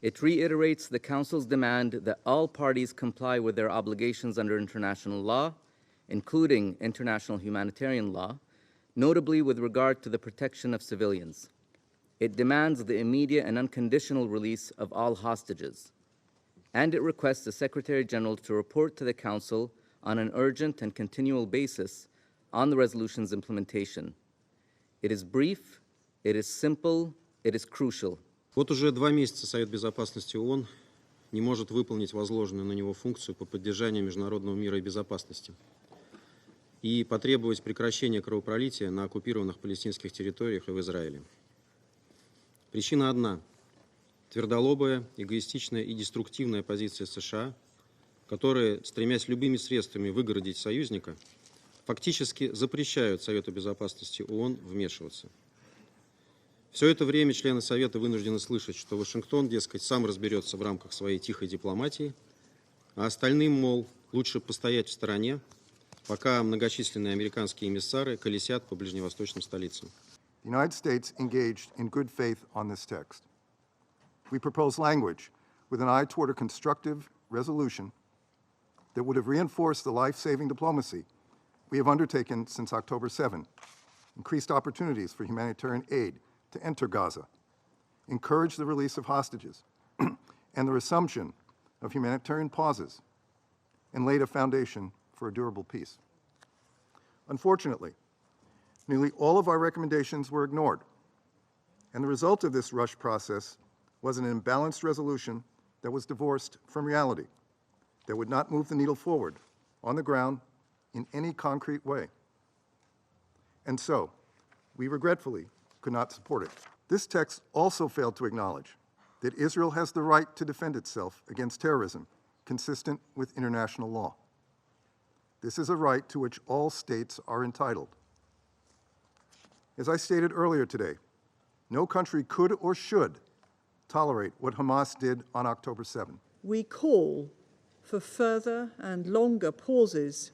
It reiterates the Council's demand that all parties comply with their obligations under international law, including international humanitarian law, notably with regard to the protection of civilians. It demands the immediate and unconditional release of all hostages. And it requests the Secretary General to report to the Council on an urgent and continual basis on the resolution's implementation. It is brief, it is simple, it is crucial. Вот уже 2 месяца Совет Безопасности ООН не может выполнить возложенную на него функцию по поддержанию международного мира и безопасности и потребовать прекращения кровопролития на оккупированных палестинских территориях и в Израиле. Причина одна – твердолобая, эгоистичная и деструктивная позиция США, которые, стремясь любыми средствами выгородить союзника, фактически запрещают Совету Безопасности ООН вмешиваться. Все это время члены Совета вынуждены слышать, что Вашингтон, дескать, сам разберется в рамках своей тихой дипломатии, а остальным, мол, лучше постоять в стороне, пока многочисленные американские эмиссары колесят по ближневосточным столицам. The United States engaged in good faith on this text. We proposed language with an eye toward a constructive resolution that would have reinforced the life-saving diplomacy we have undertaken since October 7, increased opportunities for humanitarian aid to enter Gaza, encourage the release of hostages, and the resumption of humanitarian pauses, and laid a foundation for a durable peace. Unfortunately, nearly all of our recommendations were ignored, and the result of this rush process was an imbalanced resolution that was divorced from reality, that would not move the needle forward on the ground in any concrete way. And so, we regretfully could not support it. This text also failed to acknowledge that Israel has the right to defend itself against terrorism, consistent with international law. This is a right to which all states are entitled. As I stated earlier today, no country could or should tolerate what Hamas did on October 7. We call for further and longer pauses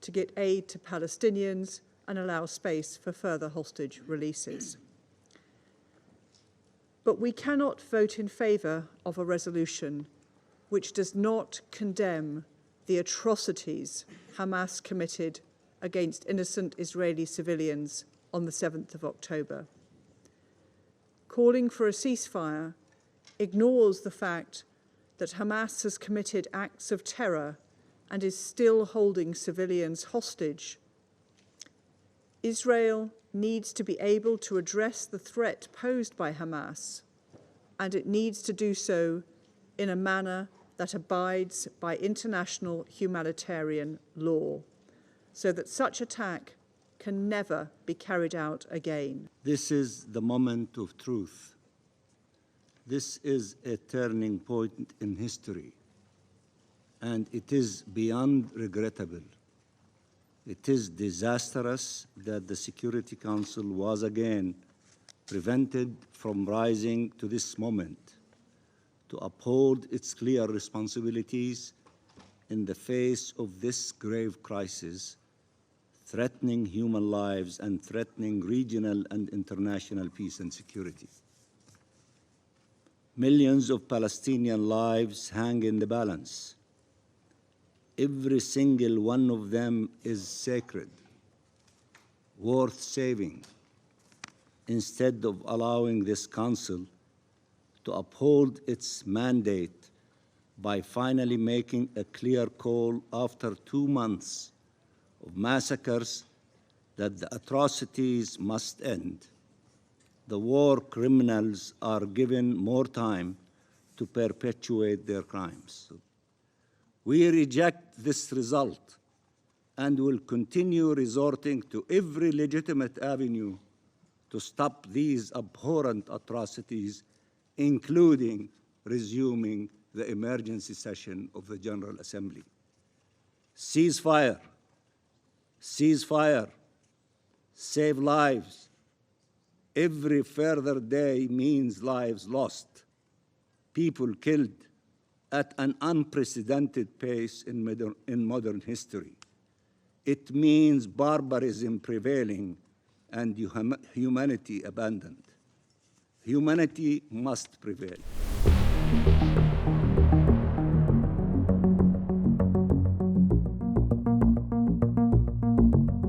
to get aid to Palestinians and allow space for further hostage releases. But we cannot vote in favour of a resolution which does not condemn the atrocities Hamas committed against innocent Israeli civilians on the 7th of October. Calling for a ceasefire ignores the fact that Hamas has committed acts of terror and is still holding civilians hostage. Israel needs to be able to address the threat posed by Hamas, and it needs to do so in a manner that abides by international humanitarian law, so that such attack can never be carried out again. This is the moment of truth. This is a turning point in history, and it is beyond regrettable. It is disastrous that the Security Council was again prevented from rising to this moment to uphold its clear responsibilities in the face of this grave crisis, threatening human lives and threatening regional and international peace and security. Millions of Palestinian lives hang in the balance. Every single one of them is sacred, worth saving, instead of allowing this Council to uphold its mandate by finally making a clear call after 2 months of massacres that the atrocities must end. The war criminals are given more time to perpetuate their crimes. We reject this result and will continue resorting to every legitimate avenue to stop these abhorrent atrocities, including resuming the emergency session of the General Assembly. Ceasefire, ceasefire, save lives. Every further day means lives lost, people killed at an unprecedented pace in modern history. It means barbarism prevailing and humanity abandoned. Humanity must prevail.